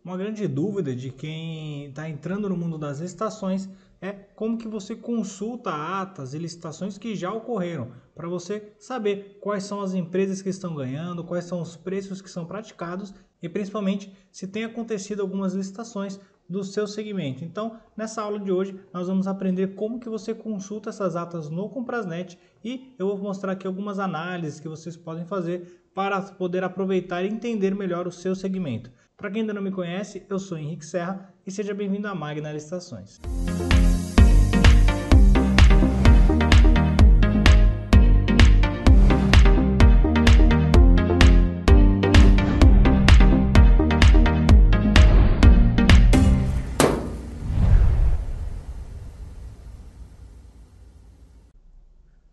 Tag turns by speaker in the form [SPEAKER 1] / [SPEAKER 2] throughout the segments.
[SPEAKER 1] Uma grande dúvida de quem está entrando no mundo das licitações é como que você consulta atas e licitações que já ocorreram, para você saber quais são as empresas que estão ganhando, quais são os preços que são praticados e principalmente se tem acontecido algumas licitações do seu segmento. Então, nessa aula de hoje, nós vamos aprender como que você consulta essas atas no Comprasnet e eu vou mostrar aqui algumas análises que vocês podem fazer para poder aproveitar e entender melhor o seu segmento. Para quem ainda não me conhece, eu sou Henrique Serra e seja bem-vindo à Magna Licitações.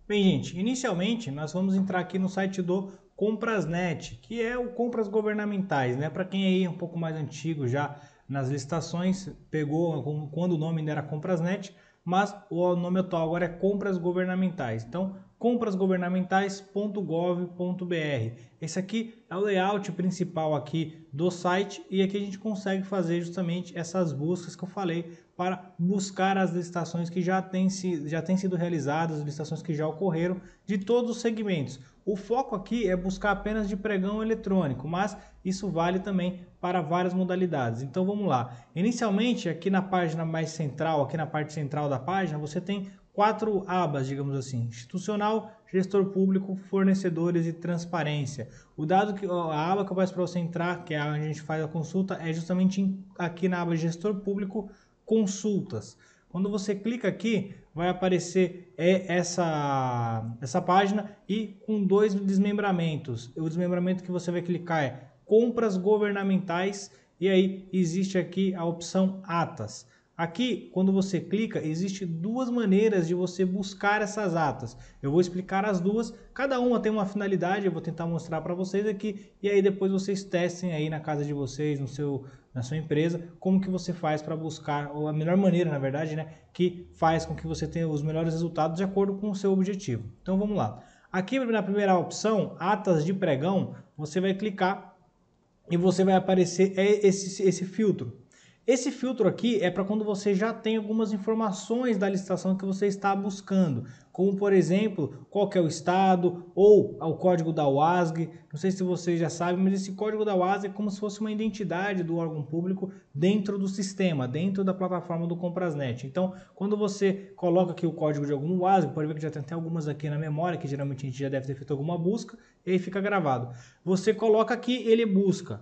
[SPEAKER 1] Bem, gente, inicialmente nós vamos entrar aqui no site do Comprasnet, que é o Compras Governamentais, né? Para quem aí é um pouco mais antigo já nas licitações, pegou quando o nome ainda era Comprasnet, mas o nome atual agora é Compras Governamentais. Então, comprasgovernamentais.gov.br. Esse aqui é o layout principal aqui do site e aqui a gente consegue fazer justamente essas buscas que eu falei para buscar as licitações que já têm sido realizadas, as licitações que já ocorreram de todos os segmentos. O foco aqui é buscar apenas de pregão eletrônico, mas isso vale também para várias modalidades. Então vamos lá. Inicialmente aqui na página mais central, aqui na parte central da página, você tem 4 abas, digamos assim: institucional, gestor público, fornecedores e transparência. A aba que eu peço para você entrar, que é onde a gente faz a consulta, é justamente aqui na aba gestor público, consultas. Quando você clica aqui, vai aparecer essa página e com 2 desmembramentos. O desmembramento que você vai clicar é compras governamentais e aí existe aqui a opção atas. Aqui, quando você clica, existe 2 maneiras de você buscar essas atas. Eu vou explicar as duas, cada uma tem uma finalidade, eu vou tentar mostrar para vocês aqui, e aí depois vocês testem aí na casa de vocês, na sua empresa, como que você faz para buscar, ou a melhor maneira, na verdade, né, que faz com que você tenha os melhores resultados de acordo com o seu objetivo. Então vamos lá. Aqui na primeira opção, atas de pregão, você vai clicar e você vai aparecer esse filtro. Esse filtro aqui é para quando você já tem algumas informações da licitação que você está buscando, como por exemplo, qual que é o estado ou o código da UASG. Não sei se vocês já sabem, mas esse código da UASG é como se fosse uma identidade do órgão público dentro do sistema, dentro da plataforma do Comprasnet. Então, quando você coloca aqui o código de algum UASG, pode ver que já tem até algumas aqui na memória, que geralmente a gente já deve ter feito alguma busca, e aí fica gravado. Você coloca aqui, ele busca.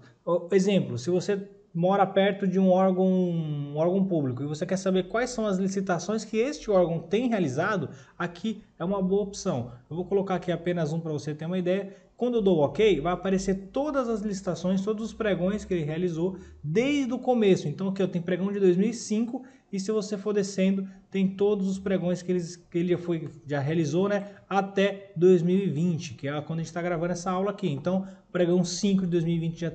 [SPEAKER 1] Exemplo, se você mora perto de um órgão público e você quer saber quais são as licitações que este órgão tem realizado, aqui é uma boa opção. Eu vou colocar aqui apenas um para você ter uma ideia. Quando eu dou OK, vai aparecer todas as licitações, todos os pregões que ele realizou desde o começo. Então aqui eu tenho pregão de 2005 e se você for descendo, tem todos os pregões que ele já realizou, né, até 2020, que é quando a gente está gravando essa aula aqui. Então, pregão 5 de 2020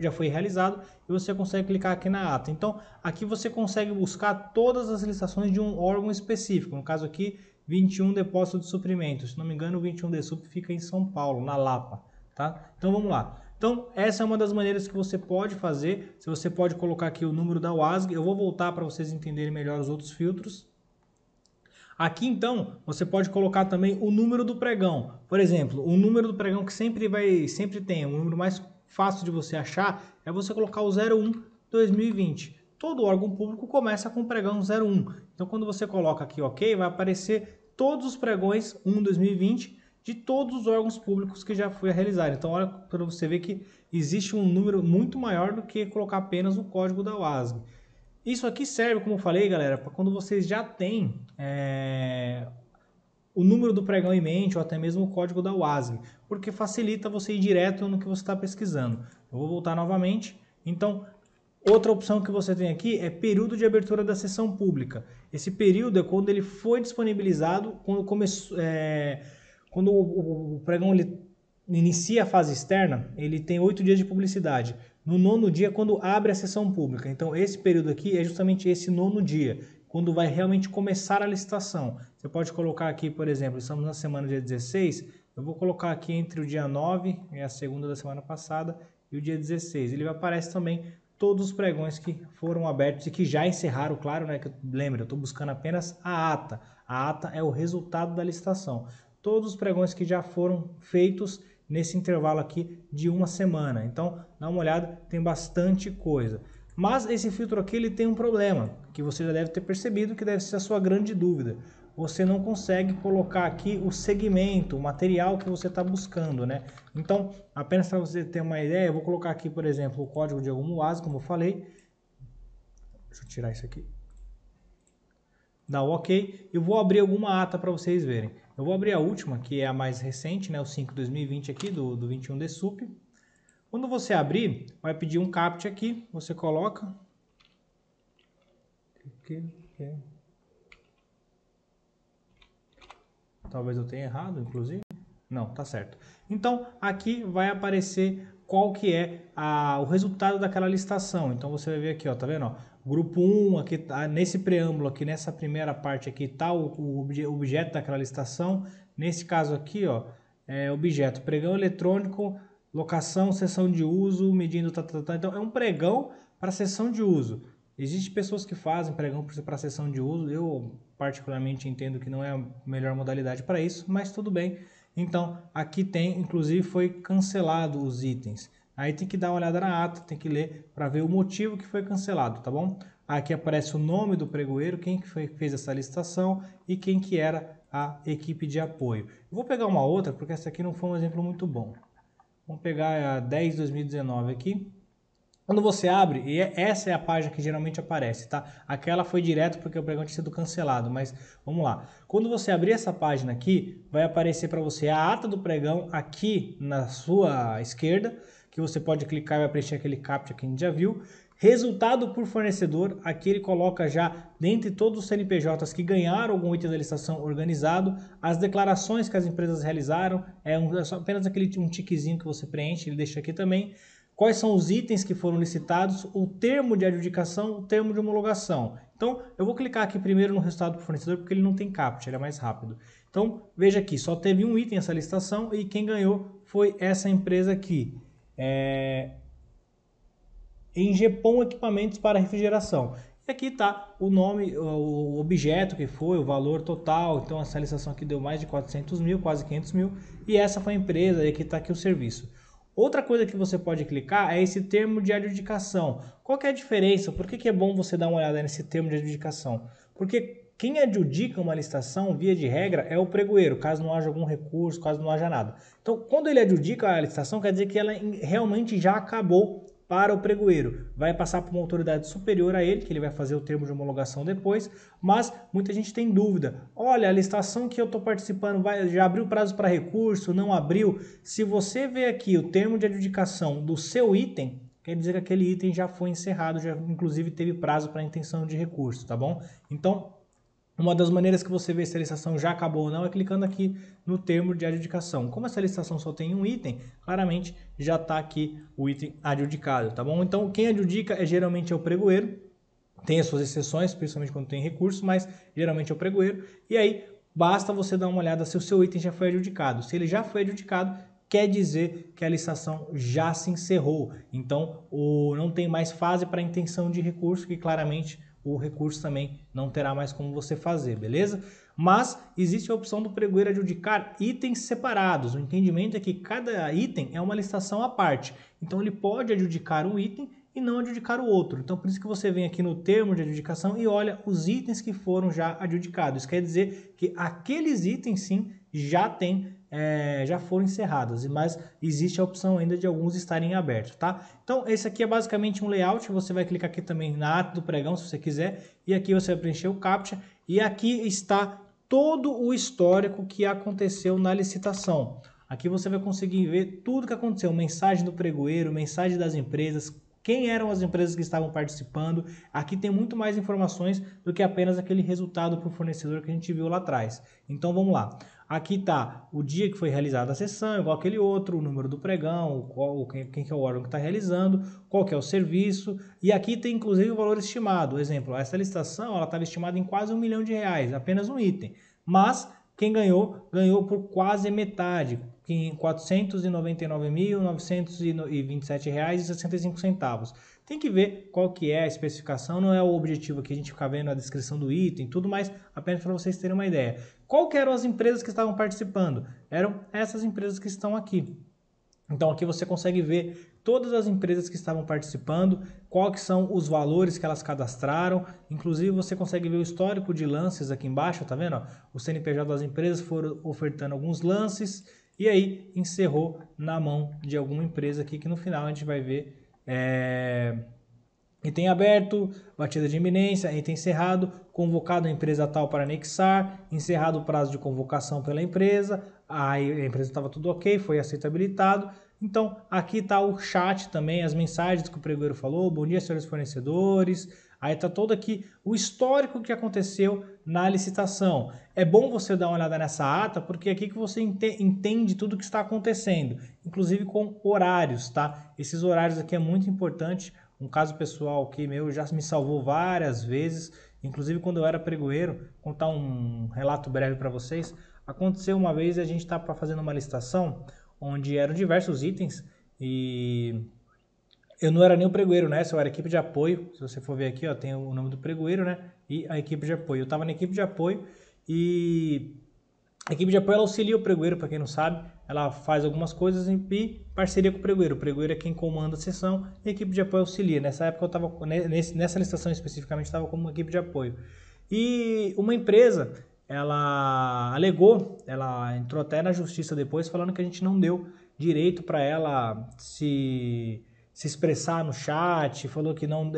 [SPEAKER 1] já foi realizado e você consegue clicar aqui na ata. Então, aqui você consegue buscar todas as licitações de um órgão específico. No caso aqui, 21 Depósito de Suprimentos. Se não me engano, o 21 DSUP fica em São Paulo, na Lapa. Tá? Então, vamos lá. Então, essa é uma das maneiras que você pode fazer. Se você pode colocar aqui o número da UASG. Eu vou voltar para vocês entenderem melhor os outros filtros. Aqui, então, você pode colocar também o número do pregão. Por exemplo, o número do pregão que sempre tem, o número mais fácil de você achar é você colocar o 01 2020. Todo órgão público começa com o pregão 01. Então, quando você coloca aqui OK, vai aparecer todos os pregões 1 2020 de todos os órgãos públicos que já foi realizado. Então, olha para você ver que existe um número muito maior do que colocar apenas o código da UASG. Isso aqui serve, como eu falei, galera, para quando vocês já têm o número do pregão em mente ou até mesmo o código da UASG, porque facilita você ir direto no que você está pesquisando. Eu vou voltar novamente. Então, outra opção que você tem aqui é período de abertura da sessão pública. Esse período é quando ele foi disponibilizado, quando o pregão ele inicia a fase externa, ele tem 8 dias de publicidade. No 9º dia, quando abre a sessão pública. Então, esse período aqui é justamente esse 9º dia, quando vai realmente começar a licitação. Você pode colocar aqui, por exemplo, estamos na semana dia 16, eu vou colocar aqui entre o dia 9, é a segunda da semana passada, e o dia 16. Ele aparece também todos os pregões que foram abertos e que já encerraram, claro, né? Que lembra, eu estou buscando apenas a ata. A ata é o resultado da licitação. Todos os pregões que já foram feitos nesse intervalo aqui de uma semana. Então, dá uma olhada, tem bastante coisa. Mas esse filtro aqui ele tem um problema, que você já deve ter percebido, que deve ser a sua grande dúvida. Você não consegue colocar aqui o segmento, o material que você está buscando, né? Então, apenas para você ter uma ideia, eu vou colocar aqui, por exemplo, o código de algum UAS, como eu falei. Deixa eu tirar isso aqui. Dá o OK. Eu vou abrir alguma ata para vocês verem. Eu vou abrir a última, que é a mais recente, né? O 5/2020 aqui, do 21 de SUP. Quando você abrir, vai pedir um CAPTCHA aqui, você coloca. Talvez eu tenha errado, inclusive. Não, tá certo. Então, aqui vai aparecer qual que é o resultado daquela listação. Então, você vai ver aqui, ó, tá vendo? Ó, grupo 1, aqui, nesse preâmbulo, aqui nessa primeira parte aqui, tá o objeto daquela listação. Nesse caso aqui, ó, é objeto pregão eletrônico, locação, sessão de uso, medindo, Então, é um pregão para sessão de uso. Existem pessoas que fazem pregão para sessão de uso, eu particularmente entendo que não é a melhor modalidade para isso, mas tudo bem. Então, aqui tem, inclusive foi cancelado os itens. Aí tem que dar uma olhada na ata, tem que ler para ver o motivo que foi cancelado, tá bom? Aqui aparece o nome do pregoeiro, quem que fez essa licitação e quem que era a equipe de apoio. Eu vou pegar uma outra, porque essa aqui não foi um exemplo muito bom. Vamos pegar a 10/2019 aqui. Quando você abre, e essa é a página que geralmente aparece, tá? Aquela foi direto porque o pregão tinha sido cancelado, mas vamos lá. Quando você abrir essa página aqui, vai aparecer para você a ata do pregão aqui na sua esquerda, que você pode clicar e vai preencher aquele CAPTCHA que a gente já viu. Resultado por fornecedor, aqui ele coloca já, dentre todos os CNPJs que ganharam algum item da licitação organizado, as declarações que as empresas realizaram, é apenas um tiquezinho que você preenche, ele deixa aqui também. Quais são os itens que foram licitados, o termo de adjudicação, o termo de homologação. Então, eu vou clicar aqui primeiro no resultado do fornecedor, porque ele não tem CAPTCHA, ele é mais rápido. Então, veja aqui, só teve um item essa licitação e quem ganhou foi essa empresa aqui. Engepom Equipamentos para Refrigeração. E aqui está o nome, o objeto que foi, o valor total. Então, essa licitação aqui deu mais de 400 mil, quase 500 mil. E essa foi a empresa, e aqui está aqui o serviço. Outra coisa que você pode clicar é esse termo de adjudicação. Qual que é a diferença? Por que é bom você dar uma olhada nesse termo de adjudicação? Porque quem adjudica uma licitação, via de regra, é o pregoeiro, caso não haja algum recurso, caso não haja nada. Então, quando ele adjudica a licitação, quer dizer que ela realmente já acabou para o pregoeiro. Vai passar para uma autoridade superior a ele, que ele vai fazer o termo de homologação depois, mas muita gente tem dúvida. Olha, a licitação que eu estou participando já abriu prazo para recurso, não abriu? Se você vê aqui o termo de adjudicação do seu item, quer dizer que aquele item já foi encerrado, já inclusive teve prazo para intenção de recurso, tá bom? Então, uma das maneiras que você vê se a licitação já acabou ou não é clicando aqui no termo de adjudicação. Como essa licitação só tem um item, claramente já está aqui o item adjudicado, tá bom? Então, quem adjudica geralmente é o pregoeiro. Tem as suas exceções, principalmente quando tem recurso, mas geralmente é o pregoeiro. E aí, basta você dar uma olhada se o seu item já foi adjudicado. Se ele já foi adjudicado, quer dizer que a licitação já se encerrou. Então, não tem mais fase para intenção de recurso, que claramente o recurso também não terá mais como você fazer, beleza? Mas existe a opção do pregoeiro adjudicar itens separados. O entendimento é que cada item é uma licitação à parte. Então ele pode adjudicar um item e não adjudicar o outro. Então por isso que você vem aqui no termo de adjudicação e olha os itens que foram já adjudicados. Isso quer dizer que aqueles itens sim já foram encerrados, mas existe a opção ainda de alguns estarem abertos, tá? Então esse aqui é basicamente um layout, você vai clicar aqui também na ata do pregão se você quiser, e aqui você vai preencher o CAPTCHA, e aqui está todo o histórico que aconteceu na licitação. Aqui você vai conseguir ver tudo que aconteceu, mensagem do pregoeiro, mensagem das empresas, quem eram as empresas que estavam participando. Aqui tem muito mais informações do que apenas aquele resultado para o fornecedor que a gente viu lá atrás. Então vamos lá. Aqui está o dia que foi realizada a sessão, igual aquele outro, o número do pregão, quem que é o órgão que está realizando, qual que é o serviço. E aqui tem inclusive o valor estimado. Exemplo, essa licitação estava estimada em quase R$1 milhão, apenas um item. Mas Quem ganhou, ganhou por quase metade, em R$ 499.927,65. Tem que ver qual que é a especificação, não é o objetivo aqui a gente ficar vendo a descrição do item, tudo mais, apenas para vocês terem uma ideia. Qual que eram as empresas que estavam participando? Eram essas empresas que estão aqui. Então aqui você consegue ver todas as empresas que estavam participando, quais são os valores que elas cadastraram, inclusive você consegue ver o histórico de lances aqui embaixo, tá vendo? O CNPJ das empresas foram ofertando alguns lances e aí encerrou na mão de alguma empresa aqui que no final a gente vai ver item aberto, batida de iminência, item encerrado, convocado a empresa tal para anexar, encerrado o prazo de convocação pela empresa, aí a empresa estava tudo ok, foi aceito habilitado. Então aqui está o chat também, as mensagens que o pregoeiro falou, bom dia senhores fornecedores, aí está todo aqui o histórico que aconteceu na licitação. É bom você dar uma olhada nessa ata, porque é aqui que você entende tudo o que está acontecendo, inclusive com horários, tá? Esses horários aqui é muito importante. Um caso pessoal que meu já me salvou várias vezes, inclusive quando eu era pregoeiro, contar um relato breve para vocês. Aconteceu uma vez a gente estava fazendo uma licitação onde eram diversos itens e eu não era nem o pregoeiro nessa, eu era equipe de apoio. Se você for ver aqui, ó, tem o nome do pregoeiro, né? E a equipe de apoio. Eu estava na equipe de apoio e a equipe de apoio ela auxilia o pregoeiro, para quem não sabe, ela faz algumas coisas em parceria com o pregoeiro. O pregoeiro é quem comanda a sessão e a equipe de apoio auxilia. Nessa época eu estava, nessa licitação especificamente, estava como equipe de apoio. E uma empresa, ela alegou, ela entrou até na justiça depois, falando que a gente não deu direito para ela se expressar no chat, falou que não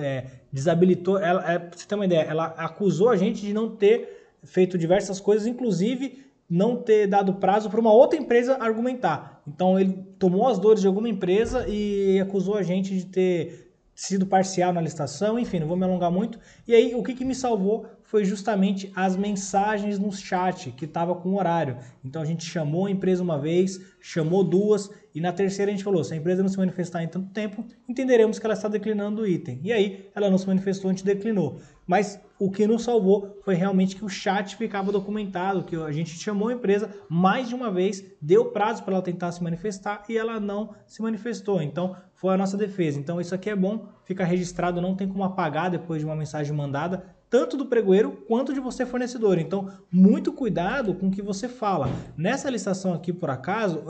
[SPEAKER 1] desabilitou. Pra você ter uma ideia, ela acusou a gente de não ter feito diversas coisas, inclusive não ter dado prazo para uma outra empresa argumentar. Então ele tomou as dores de alguma empresa e acusou a gente de ter sido parcial na licitação, enfim, não vou me alongar muito. E aí o que me salvou foi justamente as mensagens no chat, que estava com horário. Então a gente chamou a empresa uma vez, chamou duas, e na terceira a gente falou, se a empresa não se manifestar em tanto tempo, entenderemos que ela está declinando o item. E aí ela não se manifestou, a gente declinou. Mas o que nos salvou foi realmente que o chat ficava documentado, que a gente chamou a empresa mais de uma vez, deu prazo para ela tentar se manifestar e ela não se manifestou. Então foi a nossa defesa. Então isso aqui é bom, fica registrado, não tem como apagar depois de uma mensagem mandada, tanto do pregoeiro quanto de você fornecedor. Então, muito cuidado com o que você fala. Nessa licitação aqui, por acaso,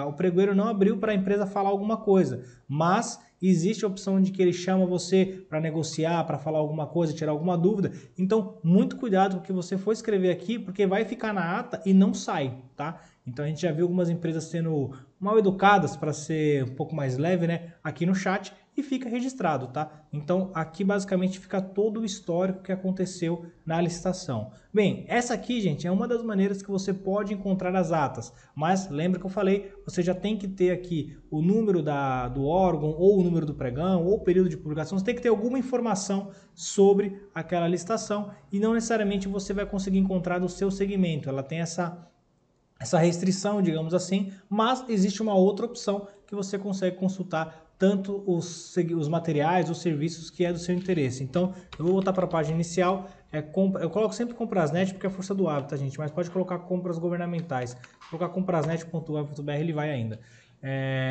[SPEAKER 1] o pregoeiro não abriu para a empresa falar alguma coisa, mas existe a opção de que ele chama você para negociar, para falar alguma coisa, tirar alguma dúvida. Então, muito cuidado com o que você for escrever aqui, porque vai ficar na ata e não sai, tá? Então, a gente já viu algumas empresas sendo mal educadas, para ser um pouco mais leve, né, aqui no chat, e fica registrado, tá? Então aqui basicamente fica todo o histórico que aconteceu na licitação. Bem, essa aqui, gente, é uma das maneiras que você pode encontrar as atas, mas lembra que eu falei, você já tem que ter aqui o número do órgão, ou o número do pregão, ou o período de publicação, você tem que ter alguma informação sobre aquela licitação e não necessariamente você vai conseguir encontrar do seu segmento, ela tem essa restrição, digamos assim, mas existe uma outra opção que você consegue consultar tanto os materiais, os serviços que é do seu interesse. Então, eu vou voltar para a página inicial, eu coloco sempre Comprasnet porque é a força do hábito, tá, gente? Mas pode colocar compras governamentais. Colocar comprasnet.gov.br, ele vai ainda.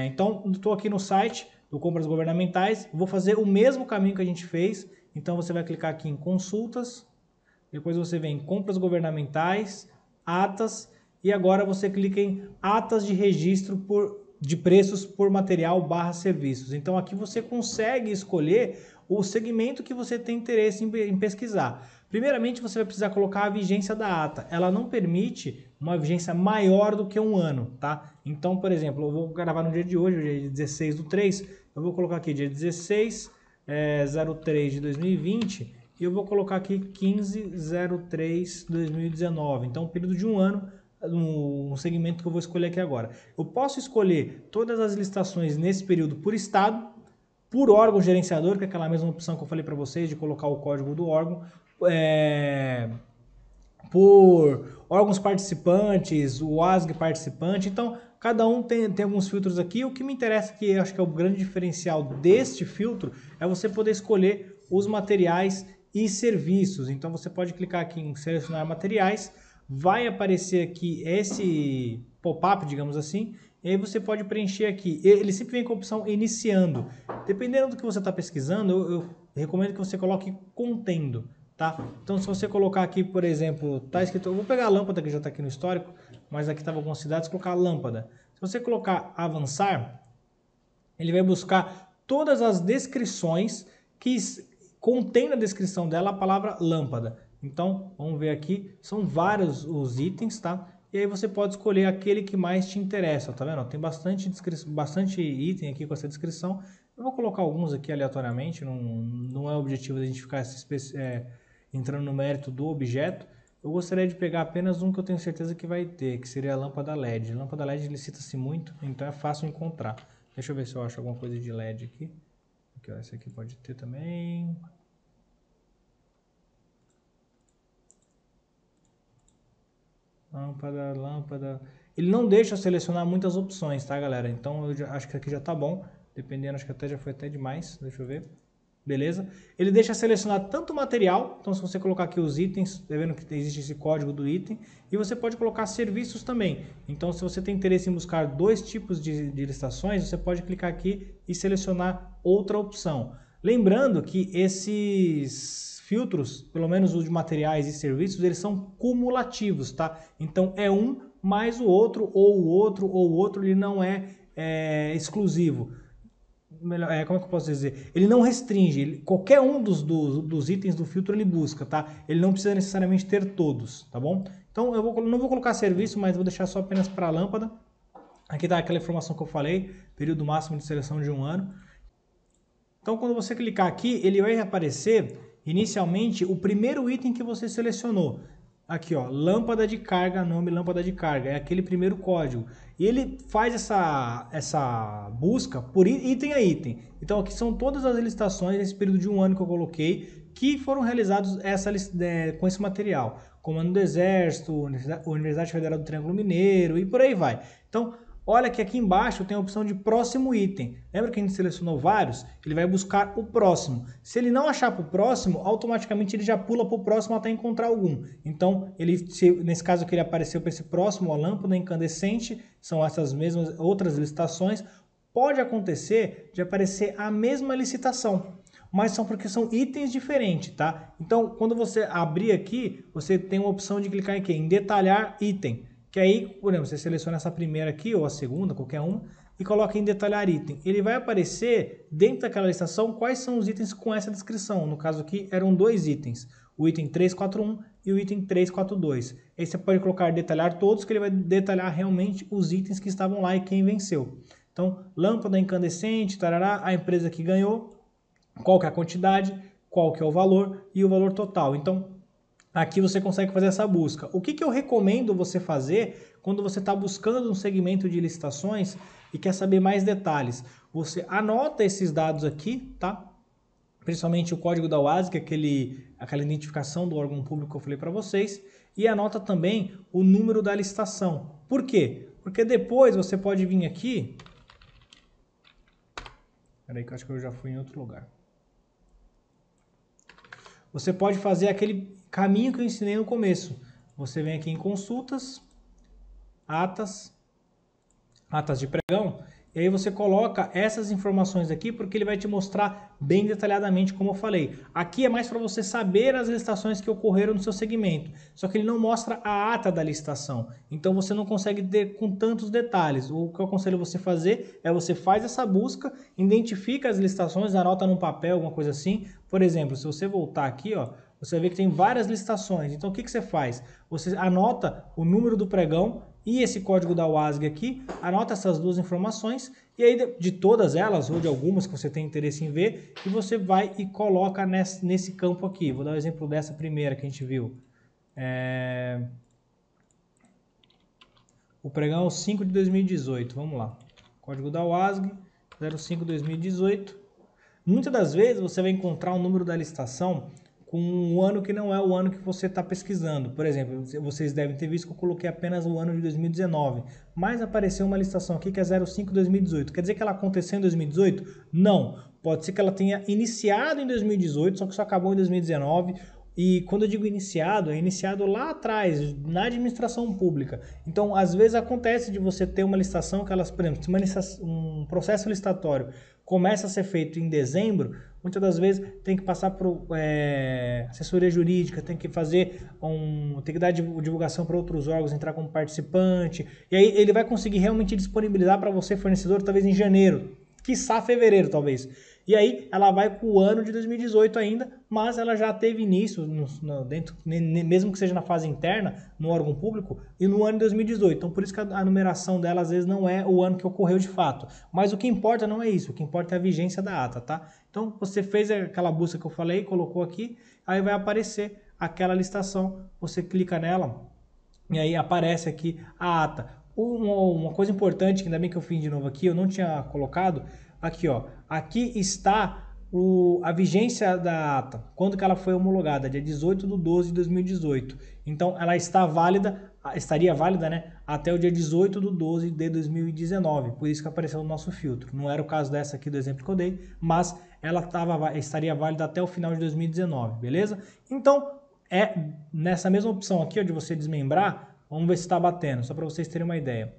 [SPEAKER 1] Então, estou aqui no site do Compras Governamentais, vou fazer o mesmo caminho que a gente fez. Então, você vai clicar aqui em Consultas, depois você vem em Compras Governamentais, Atas, e agora você clica em Atas de Registro de preços por material / serviços. Então aqui você consegue escolher o segmento que você tem interesse em pesquisar. Primeiramente você vai precisar colocar a vigência da ata. Ela não permite uma vigência maior do que um ano, tá? Então, por exemplo, eu vou gravar no dia de hoje, dia 16/3, eu vou colocar aqui dia 16/03 de 2020 e eu vou colocar aqui 15/03/2019. Então, um período de um ano no segmento que eu vou escolher aqui agora. Eu posso escolher todas as licitações nesse período por estado, por órgão gerenciador, que é aquela mesma opção que eu falei para vocês de colocar o código do órgão, por órgãos participantes, o ASG participante. Então, cada um tem alguns filtros aqui. O que me interessa, que eu acho que é o grande diferencial deste filtro, é você poder escolher os materiais e serviços. Então, você pode clicar aqui em selecionar materiais. vai aparecer aqui esse pop-up, digamos assim, e aí você pode preencher aqui. Ele sempre vem com a opção iniciando. Dependendo do que você está pesquisando, eu recomendo que você coloque contendo, tá? Então, se você colocar aqui, por exemplo, tá escrito, eu vou pegar a lâmpada que já está aqui no histórico, mas aqui estava algumas cidades, colocar a lâmpada. Se você colocar avançar, ele vai buscar todas as descrições que contém na descrição dela a palavra lâmpada. Então, vamos ver aqui, são vários os itens, tá? E aí você pode escolher aquele que mais te interessa, tá vendo? Tem bastante item aqui com essa descrição. Eu vou colocar alguns aqui aleatoriamente, não é o objetivo da gente ficar entrando no mérito do objeto. Eu gostaria de pegar apenas um que eu tenho certeza que vai ter, que seria a lâmpada LED. A lâmpada LED licita-se muito, então é fácil encontrar. Deixa eu ver se eu acho alguma coisa de LED aqui. Aqui, ó, esse aqui pode ter também. Lâmpada. Ele não deixa eu selecionar muitas opções, tá, galera? Então eu acho que aqui já tá bom. Dependendo, acho que até já foi até demais. Deixa eu ver. Beleza? Ele deixa selecionar tanto o material, então se você colocar aqui os itens, tá vendo que existe esse código do item, e você pode colocar serviços também. Então se você tem interesse em buscar dois tipos de listações, você pode clicar aqui e selecionar outra opção. Lembrando que esses filtros, pelo menos os de materiais e serviços, eles são cumulativos, tá? Então é um mais o outro, ou o outro, ele não é exclusivo. Como é que eu posso dizer? Ele não restringe, qualquer um dos itens do filtro ele busca, tá? Ele não precisa necessariamente ter todos, tá bom? Então eu não vou colocar serviço, mas vou deixar só apenas para a lâmpada. Aqui tá aquela informação que eu falei, período máximo de seleção de 1 ano. Então quando você clicar aqui, ele vai aparecer inicialmente o primeiro item que você selecionou. Aqui, ó, lâmpada de carga, nome lâmpada de carga, é aquele primeiro código. E ele faz essa busca por item a item. Então aqui são todas as listações nesse período de 1 ano que eu coloquei, que foram realizados com esse material. Comando do Exército, Universidade Federal do Triângulo Mineiro e por aí vai. Então, olha que aqui embaixo tem a opção de próximo item. Lembra que a gente selecionou vários? Ele vai buscar o próximo. Se ele não achar para o próximo, automaticamente ele já pula para o próximo até encontrar algum. Então, nesse caso aqui ele apareceu para esse próximo, a lâmpada incandescente, são essas mesmas outras licitações. Pode acontecer de aparecer a mesma licitação, mas porque são itens diferentes, tá? Então, quando você abrir aqui, você tem uma opção de clicar aqui em detalhar item. Que aí, por exemplo, você seleciona essa primeira aqui, ou a segunda, qualquer uma, e coloca em detalhar item. Ele vai aparecer dentro daquela listação quais são os itens com essa descrição. No caso aqui, eram 2 itens. O item 341 e o item 342. Aí você pode colocar detalhar todos, que ele vai detalhar realmente os itens que estavam lá e quem venceu. Então, lâmpada incandescente, tarará, a empresa que ganhou, qual que é a quantidade, qual que é o valor e o valor total. Então, aqui você consegue fazer essa busca. O que eu recomendo você fazer quando você está buscando um segmento de licitações e quer saber mais detalhes? Você anota esses dados aqui, tá? Principalmente o código da UASG, aquela identificação do órgão público que eu falei para vocês, e anota também o número da licitação. Por quê? Porque depois você pode vir aqui... Peraí que eu acho que eu já fui em outro lugar. Você pode fazer aquele caminho que eu ensinei no começo. Você vem aqui em consultas, atas de pregão, e aí você coloca essas informações aqui, porque ele vai te mostrar bem detalhadamente, como eu falei. Aqui é mais para você saber as licitações que ocorreram no seu segmento, só que ele não mostra a ata da licitação, então você não consegue ter com tantos detalhes. O que eu aconselho você fazer é você faz essa busca, identifica as licitações, anota num papel, alguma coisa assim. Por exemplo, se você voltar aqui, ó, você vai ver que tem várias licitações. Então o que você faz? Você anota o número do pregão e esse código da UASG aqui, anota essas duas informações e aí de todas elas, ou de algumas que você tem interesse em ver, e você vai e coloca nesse campo aqui. Vou dar um exemplo dessa primeira que a gente viu. O pregão 5 de 2018, vamos lá. Código da UASG 05 2018. Muitas das vezes você vai encontrar o número da licitação com um ano que não é o ano que você está pesquisando. Por exemplo, vocês devem ter visto que eu coloquei apenas o ano de 2019, mas apareceu uma licitação aqui que é 05 2018. Quer dizer que ela aconteceu em 2018? Não. Pode ser que ela tenha iniciado em 2018, só que só acabou em 2019, E quando eu digo iniciado, é iniciado lá atrás, na administração pública. Então, às vezes acontece de você ter uma licitação que elas, por exemplo, se um processo licitatório começa a ser feito em dezembro, muitas das vezes tem que passar por assessoria jurídica, tem que tem que dar divulgação para outros órgãos, entrar como participante, e aí ele vai conseguir realmente disponibilizar para você, fornecedor, talvez em janeiro, quiçá fevereiro, talvez. E aí ela vai para o ano de 2018 ainda, mas ela já teve início, mesmo que seja na fase interna, no órgão público, e no ano de 2018. Então por isso que a numeração dela às vezes não é o ano que ocorreu de fato. Mas o que importa não é isso, o que importa é a vigência da ata, tá? Então você fez aquela busca que eu falei, colocou aqui, aí vai aparecer aquela licitação, você clica nela e aí aparece aqui a ata. Uma coisa importante, que ainda bem que eu fiz de novo aqui, eu não tinha colocado, aqui ó, aqui está a vigência da ata, quando que ela foi homologada, dia 18/12/2018. Então ela estaria válida, né, até o dia 18/12/2019, por isso que apareceu no nosso filtro. Não era o caso dessa aqui do exemplo que eu dei, mas ela estaria válida até o final de 2019, beleza? Então nessa mesma opção aqui, ó, de você desmembrar, vamos ver se está batendo, só para vocês terem uma ideia.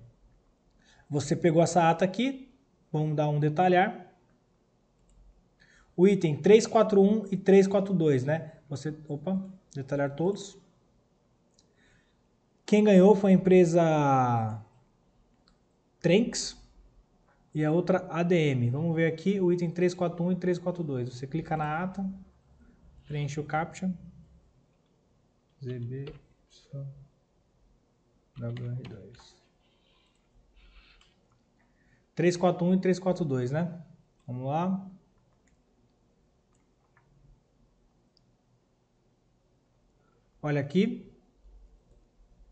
[SPEAKER 1] Você pegou essa ata aqui, vamos dar um detalhar. O item 341 e 342, né? Detalhar todos. Quem ganhou foi a empresa Trenx e a outra ADM. Vamos ver aqui o item 341 e 342. Você clica na ata, preenche o CAPTCHA. ZB WR2. 341 e 342, né? Vamos lá. Olha aqui,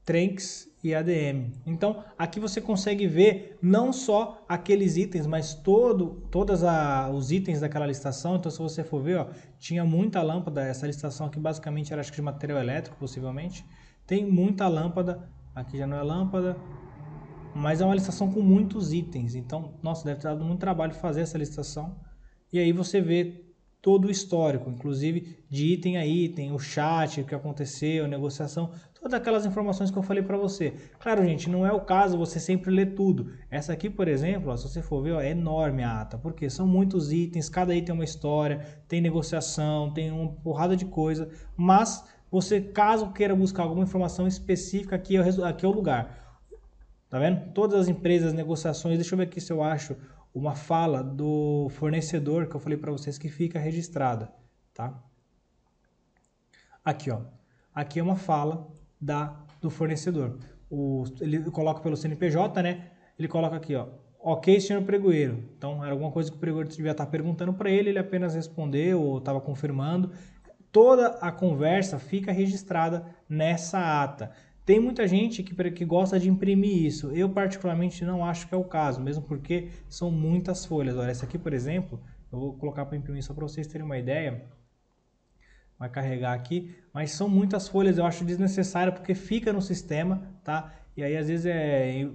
[SPEAKER 1] Trenx e ADM. Então, aqui você consegue ver não só aqueles itens, mas todos os itens daquela licitação. Então, se você for ver, ó, tinha muita lâmpada. Essa licitação aqui basicamente era, acho que, de material elétrico, possivelmente. Tem muita lâmpada. Aqui já não é lâmpada, mas é uma licitação com muitos itens. Então, nossa, deve ter dado muito trabalho fazer essa licitação. E aí você vê todo o histórico, inclusive de item a item, o chat, o que aconteceu, a negociação, todas aquelas informações que eu falei para você. Claro, gente, não é o caso você sempre ler tudo. Essa aqui, por exemplo, ó, se você for ver, ó, é enorme a ata, porque são muitos itens, cada item é uma história, tem negociação, tem uma porrada de coisa, mas você, caso queira buscar alguma informação específica, aqui é o lugar. Tá vendo? Todas as empresas, negociações, deixa eu ver aqui se eu acho uma fala do fornecedor que eu falei para vocês que fica registrada, tá? Aqui, ó. Aqui é uma fala do fornecedor. Ele coloca pelo CNPJ, né? Ele coloca aqui, ó. Ok, senhor pregoeiro. Então, era alguma coisa que o pregoeiro devia estar perguntando para ele, ele apenas respondeu ou estava confirmando. Toda a conversa fica registrada nessa ata. Tem muita gente que gosta de imprimir isso. Eu, particularmente, não acho que é o caso, mesmo porque são muitas folhas. Olha, essa aqui, por exemplo, eu vou colocar para imprimir só para vocês terem uma ideia. Vai carregar aqui, mas são muitas folhas, eu acho desnecessário porque fica no sistema, tá? E aí, às vezes, é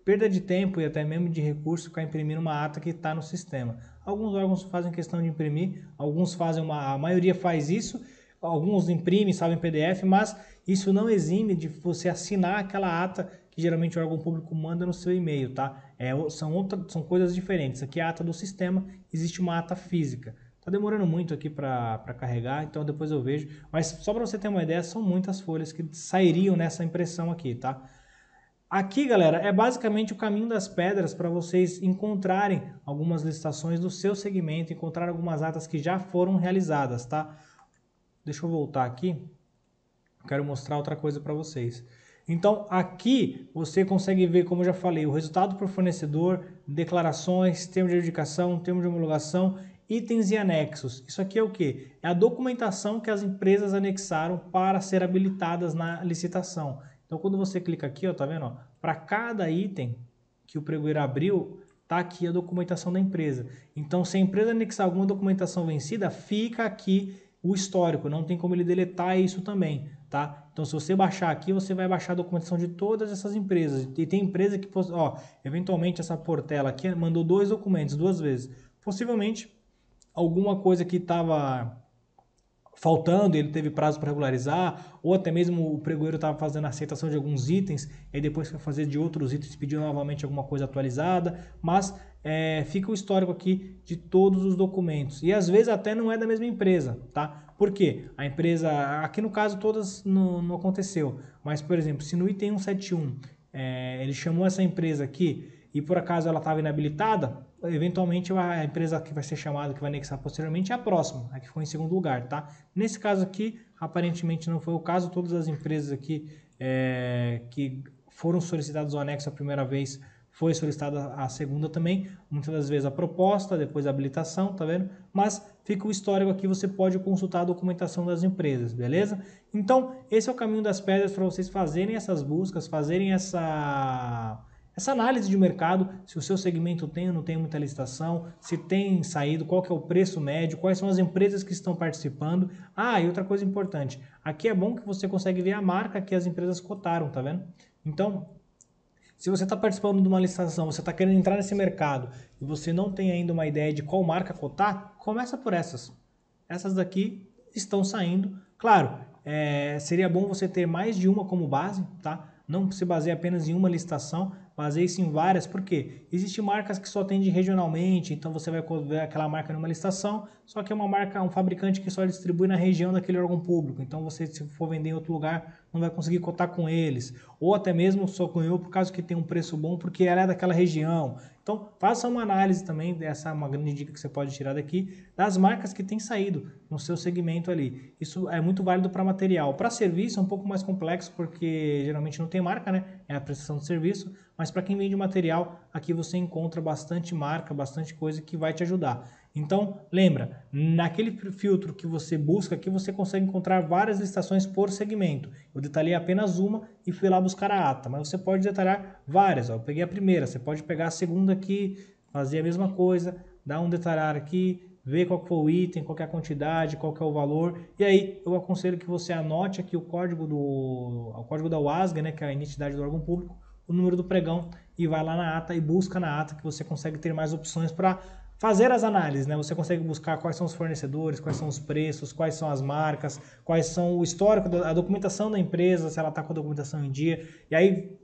[SPEAKER 1] perda de tempo e até mesmo de recurso ficar imprimindo uma ata que está no sistema. Alguns órgãos fazem questão de imprimir, alguns fazem a maioria faz isso, alguns imprimem, salvam em PDF, mas isso não exime de você assinar aquela ata que geralmente o órgão público manda no seu e-mail, tá? São coisas diferentes. Aqui é a ata do sistema, existe uma ata física. Tá demorando muito aqui para carregar, então depois eu vejo. Mas só para você ter uma ideia, são muitas folhas que sairiam nessa impressão aqui, tá? Aqui, galera, é basicamente o caminho das pedras para vocês encontrarem algumas licitações do seu segmento, encontrar algumas atas que já foram realizadas, tá? Deixa eu voltar aqui. Eu quero mostrar outra coisa para vocês. Então, aqui você consegue ver, como eu já falei, o resultado por fornecedor, declarações, termo de adjudicação, termo de homologação, itens e anexos. Isso aqui é o quê? É a documentação que as empresas anexaram para ser habilitadas na licitação. Então, quando você clica aqui, ó, tá vendo? Para cada item que o pregoeiro abriu, tá aqui a documentação da empresa. Então, se a empresa anexar alguma documentação vencida, fica aqui o histórico. Não tem como ele deletar isso também, tá? Então, se você baixar aqui, você vai baixar a documentação de todas essas empresas. E tem empresa que, ó, eventualmente essa Portela aqui mandou 2 documentos 2 vezes. Possivelmente, alguma coisa que estava faltando, ele teve prazo para regularizar, ou até mesmo o pregoeiro estava fazendo a aceitação de alguns itens, e depois foi fazer de outros itens, pediu novamente alguma coisa atualizada, mas fica o histórico aqui de todos os documentos. E às vezes até não é da mesma empresa, tá? Por quê? A empresa, aqui no caso todas não aconteceu, mas por exemplo, se no item 171 ele chamou essa empresa aqui e por acaso ela estava inabilitada, eventualmente a empresa que vai ser chamada, que vai anexar posteriormente, é a próxima, a que ficou em segundo lugar, tá? Nesse caso aqui, aparentemente não foi o caso, todas as empresas aqui que foram solicitadas o anexo a primeira vez, foi solicitada a segunda também, muitas das vezes a proposta, depois a habilitação, tá vendo? Mas fica o histórico aqui, você pode consultar a documentação das empresas, beleza? Então, esse é o caminho das pedras para vocês fazerem essas buscas, fazerem essa análise de mercado, se o seu segmento tem ou não tem muita licitação, se tem saído, qual que é o preço médio, quais são as empresas que estão participando. E outra coisa importante, aqui é bom que você consegue ver a marca que as empresas cotaram, tá vendo? Então, se você está participando de uma licitação, você está querendo entrar nesse mercado e você não tem ainda uma ideia de qual marca cotar, começa por essas. Essas daqui estão saindo. Claro, seria bom você ter mais de uma como base, tá? Não se baseie apenas em uma licitação, baseie-se em várias, porque existem marcas que só atendem regionalmente, então você vai ver aquela marca numa licitação, só que é uma marca, um fabricante que só distribui na região daquele órgão público, então você, se for vender em outro lugar, não vai conseguir cotar com eles, ou até mesmo só ganhou por causa que tem um preço bom, porque ela é daquela região. Então faça uma análise também, essa é uma grande dica que você pode tirar daqui, das marcas que têm saído no seu segmento ali. Isso é muito válido para material. Para serviço é um pouco mais complexo, porque geralmente não tem marca, né? É a prestação de serviço, mas para quem vende material, aqui você encontra bastante marca, bastante coisa que vai te ajudar. Então, lembra, naquele filtro que você busca aqui, você consegue encontrar várias licitações por segmento. Eu detalhei apenas uma e fui lá buscar a ata, mas você pode detalhar várias. Eu peguei a primeira, você pode pegar a segunda aqui, fazer a mesma coisa, dar um detalhar aqui, ver qual foi o item, qual que é a quantidade, qual que é o valor. E aí, eu aconselho que você anote aqui o código da UASG, né, que é a identidade do órgão público, o número do pregão, e vai lá na ata e busca na ata, que você consegue ter mais opções para fazer as análises, né? Você consegue buscar quais são os fornecedores, quais são os preços, quais são as marcas, quais são o histórico, a documentação da empresa, se ela está com a documentação em dia. E aí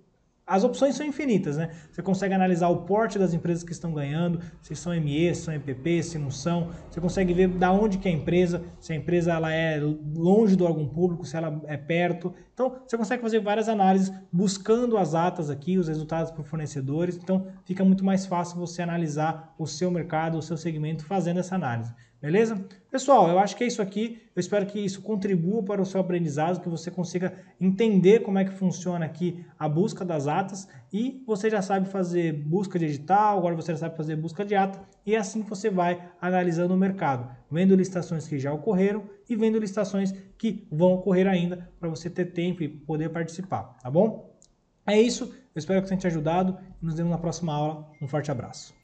[SPEAKER 1] as opções são infinitas, né? Você consegue analisar o porte das empresas que estão ganhando, se são ME, se são EPP, se não são. Você consegue ver da onde que é a empresa, se a empresa ela é longe do órgão público, se ela é perto. Então, você consegue fazer várias análises buscando as atas aqui, os resultados por fornecedores. Então, fica muito mais fácil você analisar o seu mercado, o seu segmento fazendo essa análise. Beleza? Pessoal, eu acho que é isso aqui. Eu espero que isso contribua para o seu aprendizado, que você consiga entender como é que funciona aqui a busca das atas e você já sabe fazer busca de edital, agora você já sabe fazer busca de ata e é assim que você vai analisando o mercado, vendo licitações que já ocorreram e vendo licitações que vão ocorrer ainda para você ter tempo e poder participar, tá bom? É isso, eu espero que tenha te ajudado e nos vemos na próxima aula. Um forte abraço.